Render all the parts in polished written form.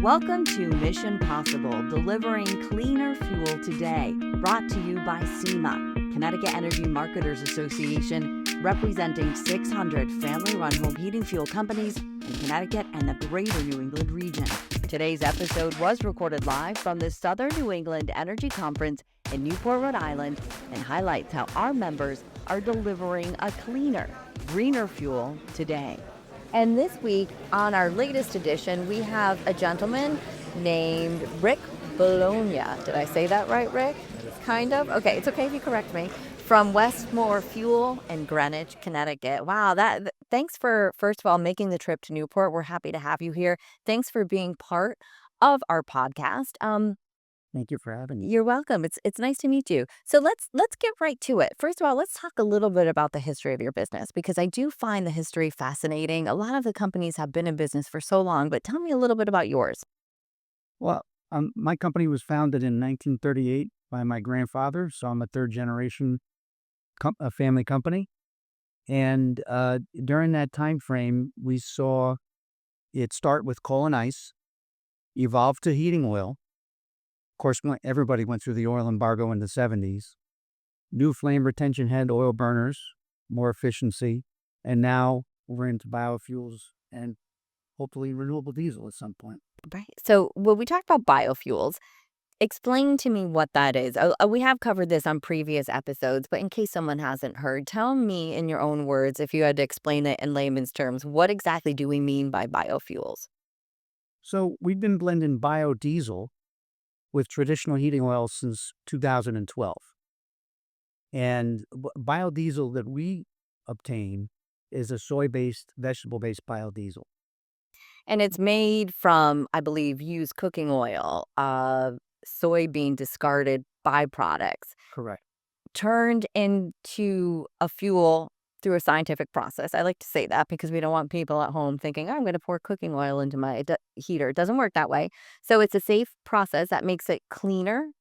Welcome to Mission Possible, delivering cleaner fuel today. Brought to you by CEMA, Connecticut Energy Marketers Association, representing 600 family-run home heating fuel companies in Connecticut and the greater New England region. Today's episode was recorded live from the Southern New England Energy Conference in Newport, Rhode Island, and highlights how our members are delivering a cleaner, greener fuel today. And this week, on our latest edition, we have a gentleman named Rick Bologna. Did I say that right, Rick? Kind of? Okay, it's okay if you correct me. From Westmore Fuel in Greenwich, Connecticut. Wow, thanks for, first of all, making the trip to Newport. We're happy to have you here. Thanks for being part of our podcast. Thank you for having me. You're welcome. It's nice to meet you. So let's get right to it. First of all, let's talk a little bit about the history of your business, because I do find the history fascinating. A lot of the companies have been in business for so long, but tell me a little bit about yours. Well, my company was founded in 1938 by my grandfather, so I'm a third generation a family company. And during that time frame, we saw it start with coal and ice, evolve to heating oil. Of course, everybody went through the oil embargo in the 70s. New flame retention head oil burners, more efficiency, and now we're into biofuels and hopefully renewable diesel at some point. Right. So when we talk about biofuels, explain to me what that is. We have covered this on previous episodes, but in case someone hasn't heard, tell me in your own words, if you had to explain it in layman's terms, what exactly do we mean by biofuels? So we've been blending biodiesel with traditional heating oil since 2012. And biodiesel that we obtain is a soy-based, vegetable-based biodiesel. And it's made from, I believe, used cooking oil, soybean discarded byproducts, Correct. turned into a fuel through a scientific process. I like to say that because we don't want people at home thinking, "Oh, I'm going to pour cooking oil into my heater." It doesn't work that way. So it's a safe process that makes it cleaner,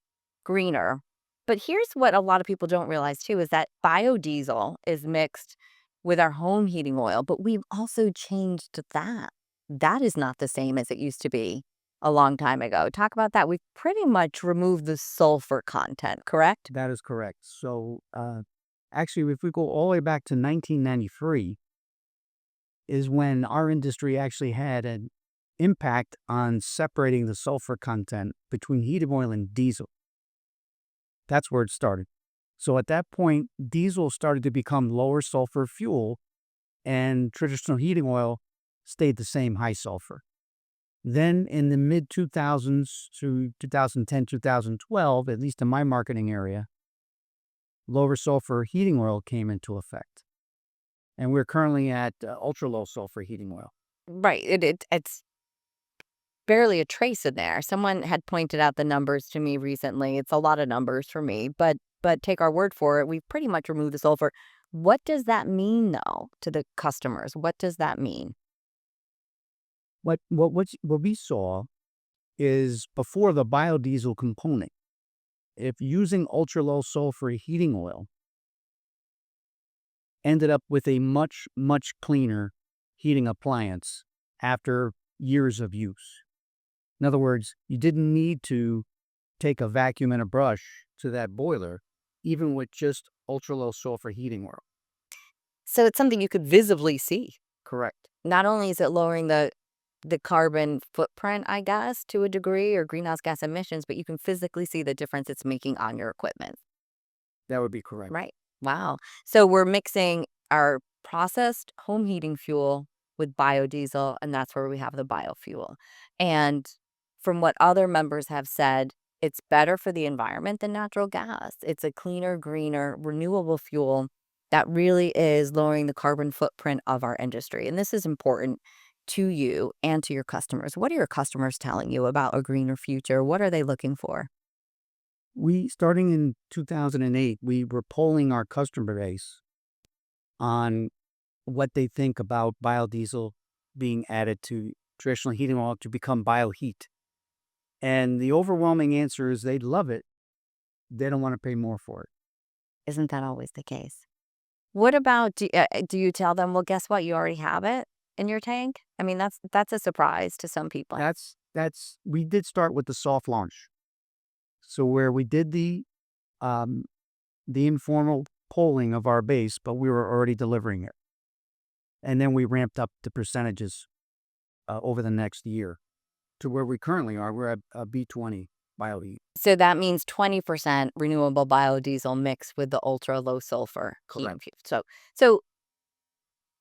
greener. But here's what a lot of people don't realize too, is that biodiesel is mixed with our home heating oil, but we've also changed that. That is not the same as it used to be a long time ago. Talk about that. We've pretty much removed the sulfur content, correct? That is correct. So actually, if we go all the way back to 1993, is when our industry actually had an impact on separating the sulfur content between heating oil and diesel. That's where it started. So at that point, diesel started to become lower sulfur fuel, and traditional heating oil stayed the same, high sulfur. Then in the mid 2000s to 2010, 2012, at least in my marketing area, lower sulfur heating oil came into effect. And we're currently at ultra low sulfur heating oil. Right. It's barely a trace in there. Someone had pointed out the numbers to me recently. It's a lot of numbers for me, but take our word for it. We've pretty much removed the sulfur. What does that mean, though, to the customers? What does that mean? What we saw is before the biodiesel component, if using ultra low sulfur heating oil ended up with a much, much cleaner heating appliance after years of use. In other words, you didn't need to take a vacuum and a brush to that boiler, even with just ultra low sulfur heating oil. So it's something you could visibly see. Correct. Not only is it lowering the carbon footprint, I guess, to a degree, or greenhouse gas emissions, but you can physically see the difference it's making on your equipment. That would be correct. Right. Wow. So we're mixing our processed home heating fuel with biodiesel, and that's where we have the biofuel. And from what other members have said, it's better for the environment than natural gas. It's a cleaner, greener, renewable fuel that really is lowering the carbon footprint of our industry. And this is important to you and to your customers. What are your customers telling you about a greener future? What are they looking for? Starting in 2008, we were polling our customer base on what they think about biodiesel being added to traditional heating oil to become bioheat. And the overwhelming answer is they'd love it. They don't want to pay more for it. Isn't that always the case? What about, do you tell them, well, guess what? You already have it in your tank? I mean, that's a surprise to some people. That's we did start with the soft launch. So where we did um, the informal polling of our base, but we were already delivering it. And then we ramped up the percentages over the next year to where we currently are. We're at B20 BioHeat. So that means 20% renewable biodiesel mixed with the ultra low sulfur heat Correct. fuel. So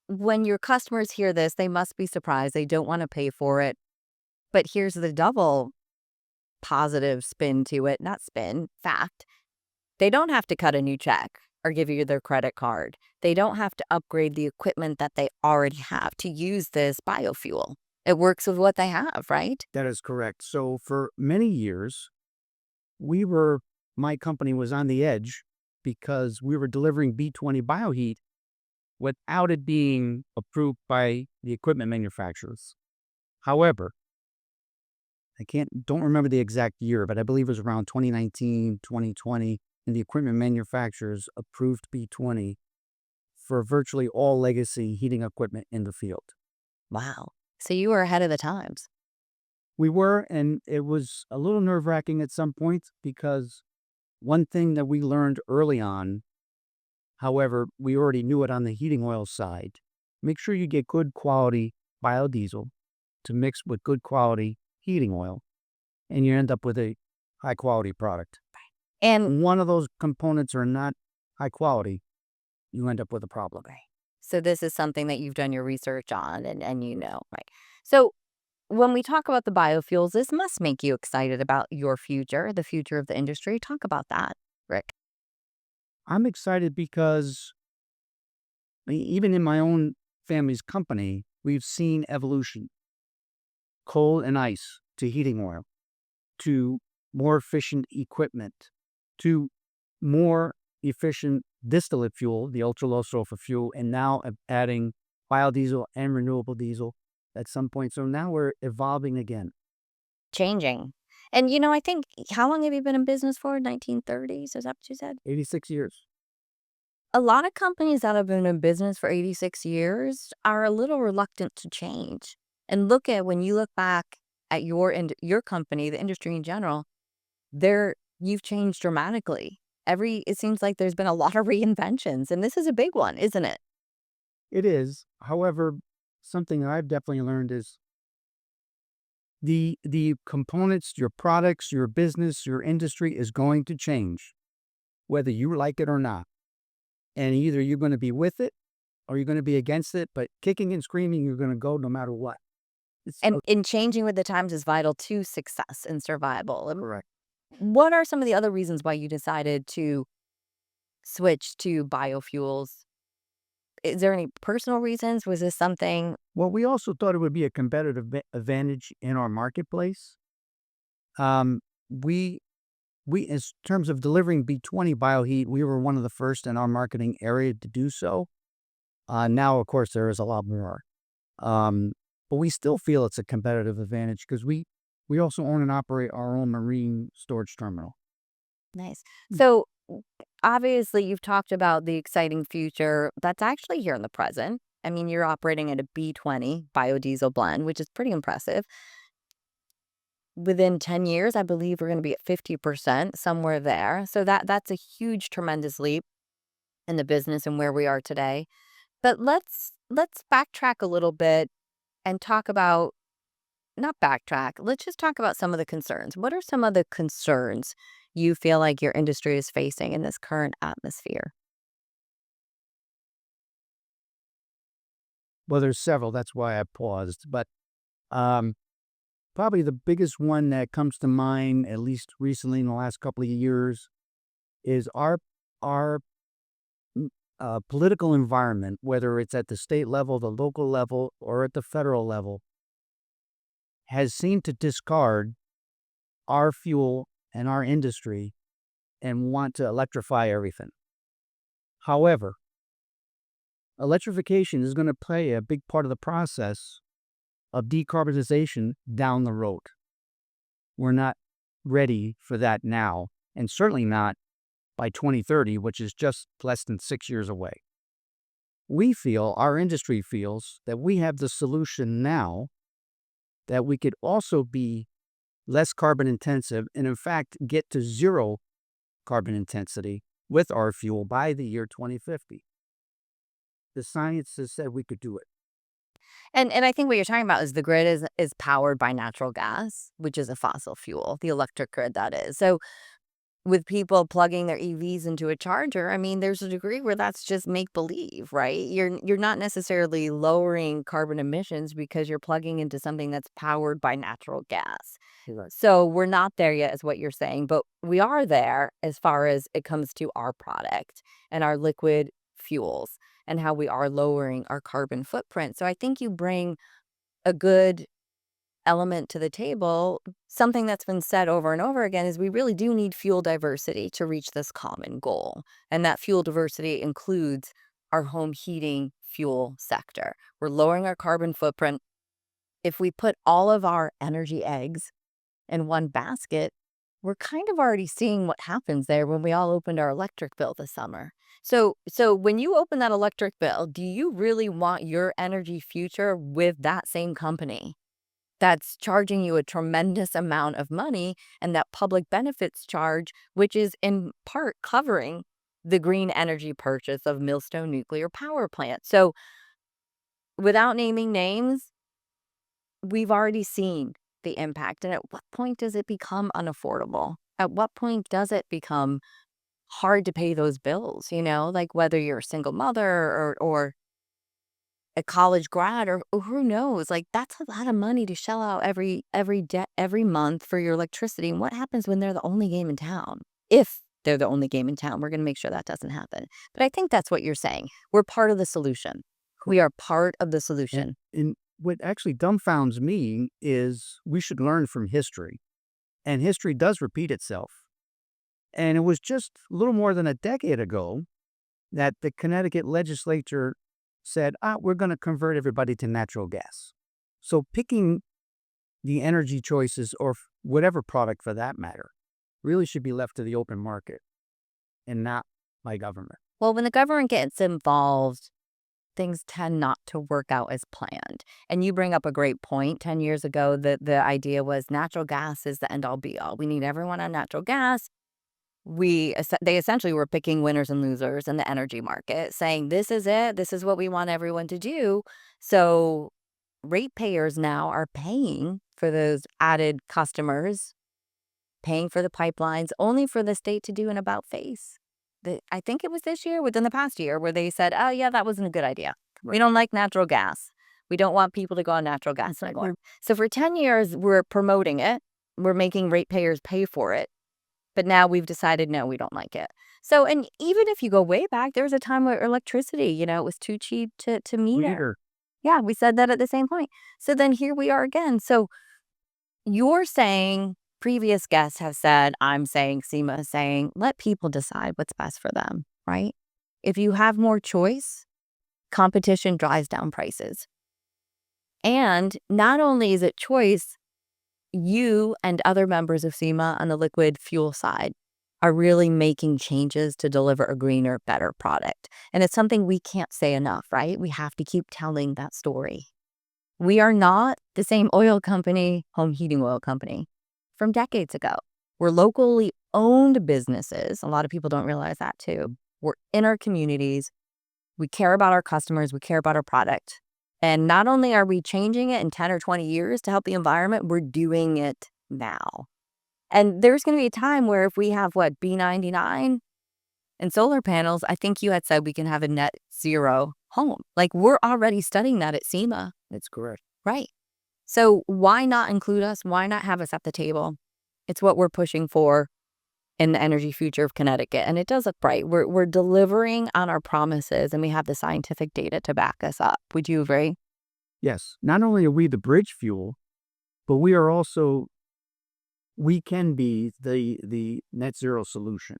when your customers hear this, they must be surprised. They don't want to pay for it. But here's the double positive spin to it, not spin, fact. They don't have to cut a new check or give you their credit card. They don't have to upgrade the equipment that they already have to use this biofuel. It works with what they have, right? That is correct. So for many years, my company was on the edge because we were delivering B20 BioHeat without it being approved by the equipment manufacturers. However, don't remember the exact year, but I believe it was around 2019, 2020, and the equipment manufacturers approved B20 for virtually all legacy heating equipment in the field. Wow. So you were ahead of the times. We were, and it was a little nerve-wracking at some points because one thing that we learned early on, however, we already knew it on the heating oil side, make sure you get good quality biodiesel to mix with good quality heating oil, and you end up with a high-quality product. And One of those components are not high quality, you end up with a problem. so this is something that you've done your research on and you know, right? So when we talk about the biofuels, this must make you excited about your future, the future of the industry. Talk about that, Rick. I'm excited because even in my own family's company, we've seen evolution. Coal and ice to heating oil, to more efficient equipment, to more efficient distillate fuel, the ultra low sulfur fuel, and now adding biodiesel and renewable diesel at some point. So now we're evolving again. Changing. And I think, how long have you been in business for? 1930s? Is that what you said? 86 years. A lot of companies that have been in business for 86 years are a little reluctant to change. And when you look back at your company, the industry in general, you've changed dramatically. It seems like there's been a lot of reinventions, and this is a big one, isn't it? It is. However, something that I've definitely learned is the components, your products, your business, your industry is going to change, whether you like it or not. And either you're going to be with it or you're going to be against it, but kicking and screaming, you're going to go no matter what. And in changing with the times is vital to success and survival. Correct. What are some of the other reasons why you decided to switch to biofuels? Is there any personal reasons? Was this something? Well, we also thought it would be a competitive advantage in our marketplace. We, in terms of delivering B20 BioHeat, we were one of the first in our marketing area to do so. Now, of course, there is a lot more. But we still feel it's a competitive advantage because we also own and operate our own marine storage terminal. Nice. So obviously you've talked about the exciting future that's actually here in the present. I mean, you're operating at a B20 biodiesel blend, which is pretty impressive. Within 10 years, I believe we're going to be at 50%, somewhere there. So that's a huge, tremendous leap in the business and where we are today. But let's backtrack a little bit and talk about, not backtrack, let's just talk about some of the concerns. What are some of the concerns you feel like your industry is facing in this current atmosphere? Well, there's several. That's why I paused. But probably the biggest one that comes to mind, at least recently in the last couple of years, is our political environment, whether it's at the state level, the local level, or at the federal level, has seemed to discard our fuel and our industry and want to electrify everything. However, electrification is going to play a big part of the process of decarbonization down the road. We're not ready for that now, and certainly not by 2030, which is just less than 6 years away. Our industry feels that we have the solution now that we could also be less carbon intensive and, in fact, get to zero carbon intensity with our fuel by the year 2050. The science has said we could do it. And I think what you're talking about is the grid is powered by natural gas, which is a fossil fuel, the electric grid that is. So with people plugging their EVs into a charger, I mean, there's a degree where that's just make believe, right? You're not necessarily lowering carbon emissions because you're plugging into something that's powered by natural gas. Right. So we're not there yet, is what you're saying, but we are there as far as it comes to our product and our liquid fuels and how we are lowering our carbon footprint. So I think you bring a good element to the table. Something that's been said over and over again is we really do need fuel diversity to reach this common goal. And that fuel diversity includes our home heating fuel sector. We're lowering our carbon footprint. If we put all of our energy eggs in one basket, we're kind of already seeing what happens there when we all opened our electric bill this summer. So when you open that electric bill, do you really want your energy future with that same company that's charging you a tremendous amount of money and that public benefits charge, which is in part covering the green energy purchase of Millstone Nuclear Power Plant? So without naming names, we've already seen the impact. And at what point does it become unaffordable? At what point does it become hard to pay those bills? Like whether you're a single mother or a college grad or who knows, like that's a lot of money to shell out every month for your electricity. And what happens when they're the only game in town? If they're the only game in town, we're going to make sure that doesn't happen. But I think that's what you're saying. We're part of the solution. We are part of the solution. And what actually dumbfounds me is we should learn from history. And history does repeat itself. And it was just a little more than a decade ago that the Connecticut legislature said, we're going to convert everybody to natural gas. So picking the energy choices or whatever product for that matter really should be left to the open market and not by government. Well, when the government gets involved, things tend not to work out as planned. And you bring up a great point. 10 years ago, the idea was natural gas is the end-all be-all. We need everyone on natural gas. They essentially were picking winners and losers in the energy market, saying this is it, this is what we want everyone to do. So ratepayers now are paying for those added customers, paying for the pipelines, only for the state to do an about face. I think it was this year, within the past year, where they said, oh yeah, that wasn't a good idea. Right. We don't like natural gas. We don't want people to go on natural gas anymore. So for 10 years, we're promoting it. We're making ratepayers pay for it. But now we've decided, no, we don't like it. So, and even if you go way back, there was a time where electricity, it was too cheap to meter. Yeah, we said that at the same point. So then here we are again. So you're saying, previous guests have said, I'm saying, CEMA is saying, let people decide what's best for them, right? If you have more choice, competition drives down prices. And not only is it choice, you and other members of CEMA on the liquid fuel side are really making changes to deliver a greener, better product. And it's something we can't say enough, right? We have to keep telling that story. We are not the same oil company, home heating oil company, from decades ago. We're locally owned businesses. A lot of people don't realize that too. We're in our communities. We care about our customers. We care about our product. And not only are we changing it in 10 or 20 years to help the environment, we're doing it now. And there's going to be a time where if we have, B99 and solar panels, I think you had said we can have a net zero home. Like we're already studying that at CEMA. That's correct. Right. So why not include us? Why not have us at the table? It's what we're pushing for in the energy future of Connecticut. And it does look bright. We're delivering on our promises and we have the scientific data to back us up. Would you agree? Yes. Not only are we the bridge fuel, but we can be the net zero solution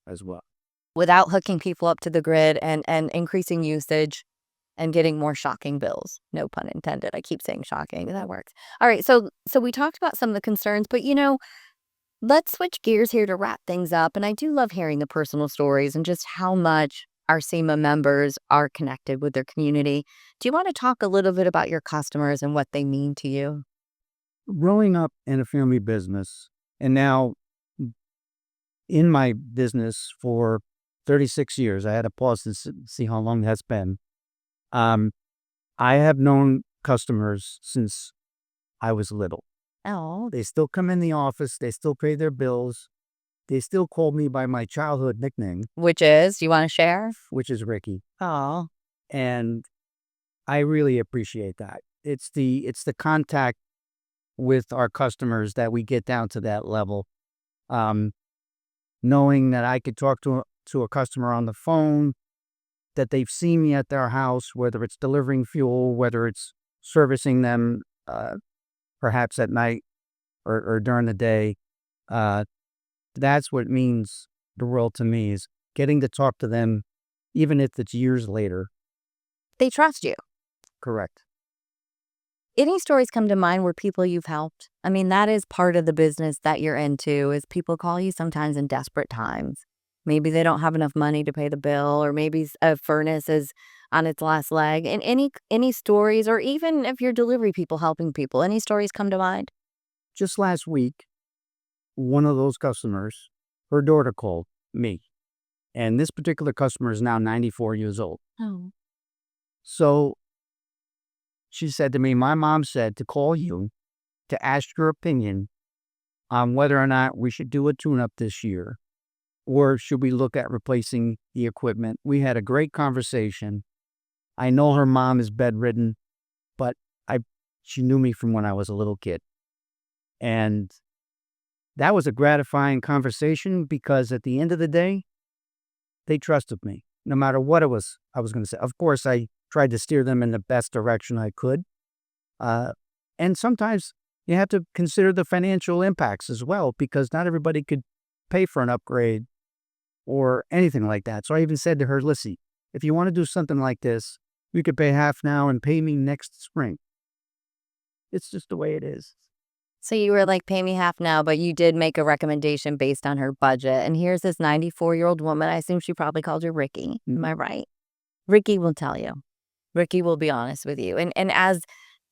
as well. Without hooking people up to the grid and increasing usage and getting more shocking bills. No pun intended. I keep saying shocking. That works. All right. So we talked about some of the concerns, but let's switch gears here to wrap things up. And I do love hearing the personal stories and just how much our CEMA members are connected with their community. Do you want to talk a little bit about your customers and what they mean to you? growing up in a family business and now in my business for 36 years, I had to pause to see how long that's been. I have known customers since I was little. Oh, They still come in the office. They still pay their bills. They still call me by my childhood nickname, which is, you want to share? which is Ricky. Oh, And I really appreciate that. It's the contact with our customers that we get down to that level. Knowing that I could talk to a customer on the phone, that they've seen me at their house, whether it's delivering fuel, whether it's servicing them, perhaps at night or during the day. That's what means the world to me, is getting to talk to them, even if it's years later. they trust you. Correct. Any stories come to mind where people you've helped? I mean, that is part of the business that you're into, is people call you sometimes in desperate times. Maybe they don't have enough money to pay the bill, or maybe a furnace is on its last leg. And any stories, or even if you're delivery people helping people, any stories come to mind? Just last week, one of those customers, her daughter called me. And this particular customer is now 94 years old. Oh. So she said to me, my mom said to call you to ask your opinion on whether or not we should do a tune-up this year, or should we look at replacing the equipment. We had a great conversation. I know her mom is bedridden, but she knew me from when I was a little kid. And that was a gratifying conversation, because at the end of the day, they trusted me, no matter what it was I was going to say. Of course, I tried to steer them in the best direction I could. And sometimes you have to consider the financial impacts as well, because not everybody could pay for an upgrade or anything like that. So I even said to her, listen, if you want to do something like this, you could pay half now and pay me next spring. It's just the way it is. So you were like, pay me half now, but you did make a recommendation based on her budget. And here's this 94-year-old woman. I assume she probably called you Ricky. Am I right? Ricky will tell you. Ricky will be honest with you. And as,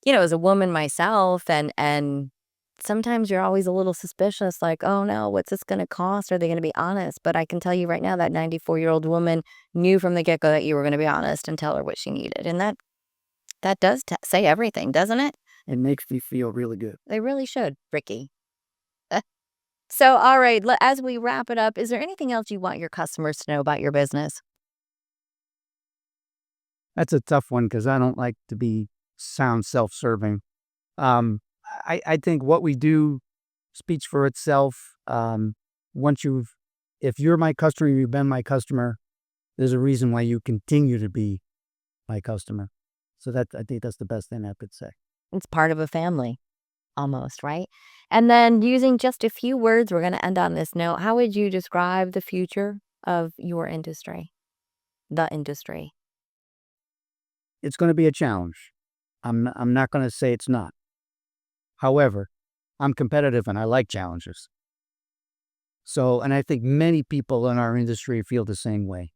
as a woman myself, and sometimes you're always a little suspicious, like, oh no, what's this going to cost? Are they going to be honest? But I can tell you right now, that 94-year-old woman knew from the get-go that you were going to be honest and tell her what she needed. And that does say everything, doesn't it? It makes me feel really good. They really should, Ricky. So, all right, as we wrap it up, is there anything else you want your customers to know about your business? That's a tough one, because I don't like to sound self-serving. I think what we do speaks for itself. If you're my customer, you've been my customer, there's a reason why you continue to be my customer. So I think that's the best thing I could say. It's part of a family, almost, right? And then, using just a few words, we're going to end on this note. How would you describe the future of your industry, the industry? It's going to be a challenge. I'm not going to say it's not. However, I'm competitive and I like challenges. So, and I think many people in our industry feel the same way.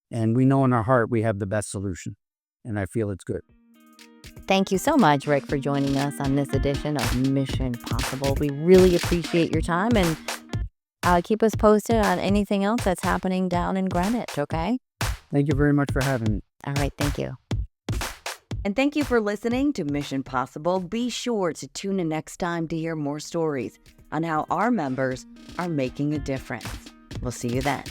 And we know in our heart we have the best solution. And I feel it's good. Thank you so much, Rick, for joining us on this edition of Mission Possible. We really appreciate your time, and keep us posted on anything else that's happening down in Greenwich, okay? Thank you very much for having me. All right, thank you. And thank you for listening to Mission Possible. Be sure to tune in next time to hear more stories on how our members are making a difference. We'll see you then.